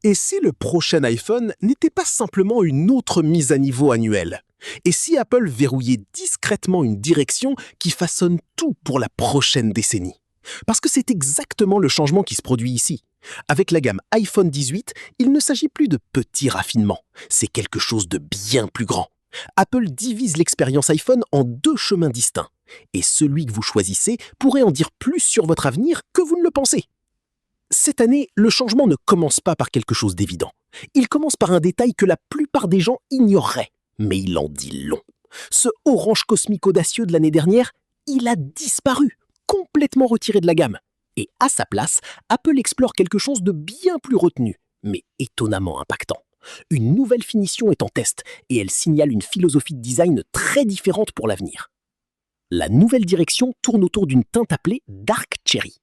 Et si le prochain iPhone n'était pas simplement une autre mise à niveau annuelle? Et si Apple verrouillait discrètement une direction qui façonne tout pour la prochaine décennie? Parce que c'est exactement le changement qui se produit ici. Avec la gamme iPhone 18, il ne s'agit plus de petits raffinements, c'est quelque chose de bien plus grand. Apple divise l'expérience iPhone en deux chemins distincts. Et celui que vous choisissez pourrait en dire plus sur votre avenir que vous ne le pensez. Cette année, le changement ne commence pas par quelque chose d'évident. Il commence par un détail que la plupart des gens ignoreraient, mais il en dit long. Ce orange cosmique audacieux de l'année dernière, il a disparu, complètement retiré de la gamme. Et à sa place, Apple explore quelque chose de bien plus retenu, mais étonnamment impactant. Une nouvelle finition est en test et elle signale une philosophie de design très différente pour l'avenir. La nouvelle direction tourne autour d'une teinte appelée Dark Cherry.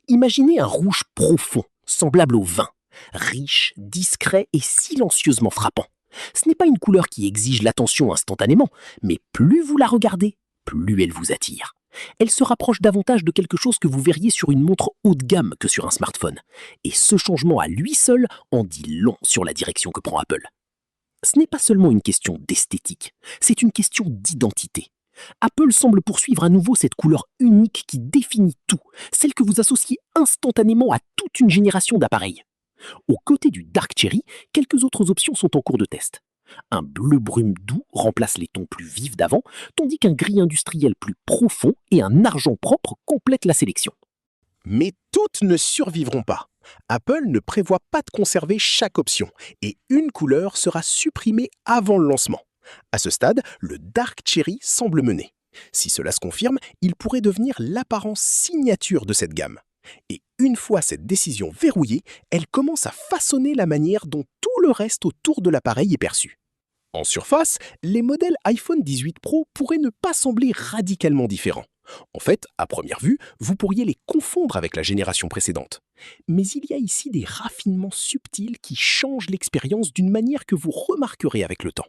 Imaginez un rouge profond, semblable au vin, riche, discret et silencieusement frappant. Ce n'est pas une couleur qui exige l'attention instantanément, mais plus vous la regardez, plus elle vous attire. Elle se rapproche davantage de quelque chose que vous verriez sur une montre haut de gamme que sur un smartphone. Et ce changement à lui seul en dit long sur la direction que prend Apple. Ce n'est pas seulement une question d'esthétique, c'est une question d'identité. Apple semble poursuivre à nouveau cette couleur unique qui définit tout, celle que vous associez instantanément à toute une génération d'appareils. Aux côtés du Dark Cherry, quelques autres options sont en cours de test. Un bleu brume doux remplace les tons plus vifs d'avant, tandis qu'un gris industriel plus profond et un argent propre complètent la sélection. Mais toutes ne survivront pas. Apple ne prévoit pas de conserver chaque option, et une couleur sera supprimée avant le lancement. À ce stade, le Dark Cherry semble mener. Si cela se confirme, il pourrait devenir l'apparence signature de cette gamme. Et une fois cette décision verrouillée, elle commence à façonner la manière dont tout le reste autour de l'appareil est perçu. En surface, les modèles iPhone 18 Pro pourraient ne pas sembler radicalement différents. En fait, à première vue, vous pourriez les confondre avec la génération précédente. Mais il y a ici des raffinements subtils qui changent l'expérience d'une manière que vous remarquerez avec le temps.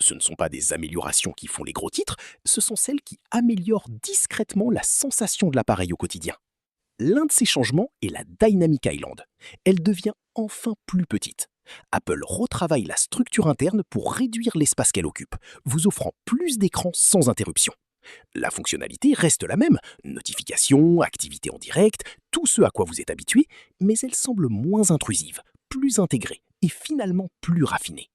Ce ne sont pas des améliorations qui font les gros titres, ce sont celles qui améliorent discrètement la sensation de l'appareil au quotidien. L'un de ces changements est la Dynamic Island. Elle devient enfin plus petite. Apple retravaille la structure interne pour réduire l'espace qu'elle occupe, vous offrant plus d'écran sans interruption. La fonctionnalité reste la même, notifications, activités en direct, tout ce à quoi vous êtes habitué, mais elle semble moins intrusive, plus intégrée et finalement plus raffinée.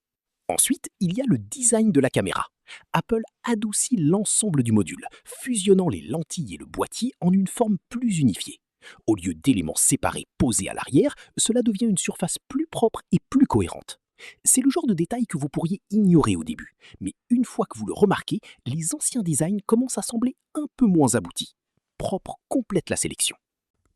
Ensuite, il y a le design de la caméra. Apple adoucit l'ensemble du module, fusionnant les lentilles et le boîtier en une forme plus unifiée. Au lieu d'éléments séparés posés à l'arrière, cela devient une surface plus propre et plus cohérente. C'est le genre de détail que vous pourriez ignorer au début, mais une fois que vous le remarquez, les anciens designs commencent à sembler un peu moins aboutis. Propre complète la sélection.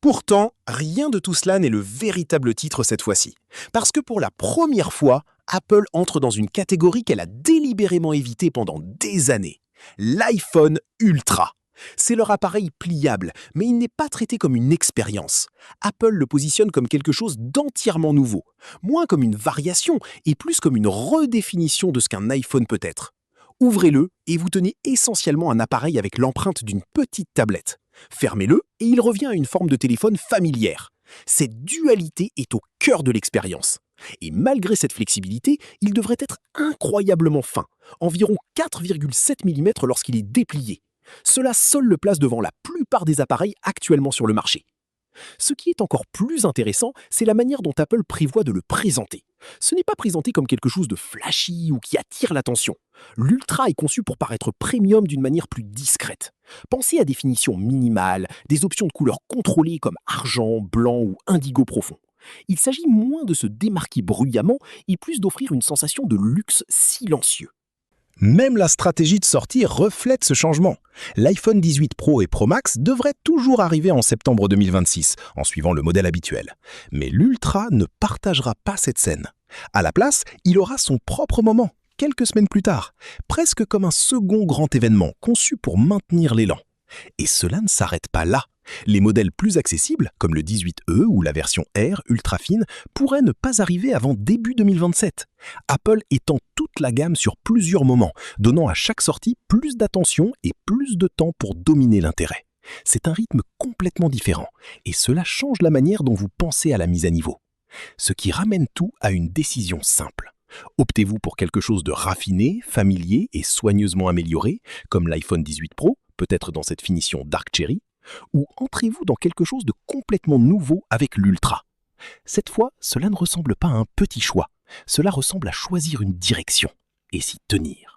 Pourtant, rien de tout cela n'est le véritable titre cette fois-ci. Parce que pour la première fois, Apple entre dans une catégorie qu'elle a délibérément évitée pendant des années. L'iPhone Ultra. C'est leur appareil pliable, mais il n'est pas traité comme une expérience. Apple le positionne comme quelque chose d'entièrement nouveau, moins comme une variation et plus comme une redéfinition de ce qu'un iPhone peut être. Ouvrez-le et vous tenez essentiellement un appareil avec l'empreinte d'une petite tablette. Fermez-le et il revient à une forme de téléphone familière. Cette dualité est au cœur de l'expérience. Et malgré cette flexibilité, il devrait être incroyablement fin, environ 4,7 mm lorsqu'il est déplié. Cela seul le place devant la plupart des appareils actuellement sur le marché. Ce qui est encore plus intéressant, c'est la manière dont Apple prévoit de le présenter. Ce n'est pas présenté comme quelque chose de flashy ou qui attire l'attention. L'Ultra est conçu pour paraître premium d'une manière plus discrète. Pensez à des finitions minimales, des options de couleurs contrôlées comme argent, blanc ou indigo profond. Il s'agit moins de se démarquer bruyamment et plus d'offrir une sensation de luxe silencieux. Même la stratégie de sortie reflète ce changement. L'iPhone 18 Pro et Pro Max devraient toujours arriver en septembre 2026, en suivant le modèle habituel. Mais l'Ultra ne partagera pas cette scène. À la place, il aura son propre moment, quelques semaines plus tard, presque comme un second grand événement conçu pour maintenir l'élan. Et cela ne s'arrête pas là. Les modèles plus accessibles, comme le 18e ou la version Air ultra fine, pourraient ne pas arriver avant début 2027. Apple étend toute la gamme sur plusieurs moments, donnant à chaque sortie plus d'attention et plus de temps pour dominer l'intérêt. C'est un rythme complètement différent, et cela change la manière dont vous pensez à la mise à niveau. Ce qui ramène tout à une décision simple. Optez-vous pour quelque chose de raffiné, familier et soigneusement amélioré, comme l'iPhone 18 Pro, peut-être dans cette finition Dark Cherry, ou entrez-vous dans quelque chose de complètement nouveau avec l'Ultra. Cette fois, cela ne ressemble pas à un petit choix, cela ressemble à choisir une direction et s'y tenir.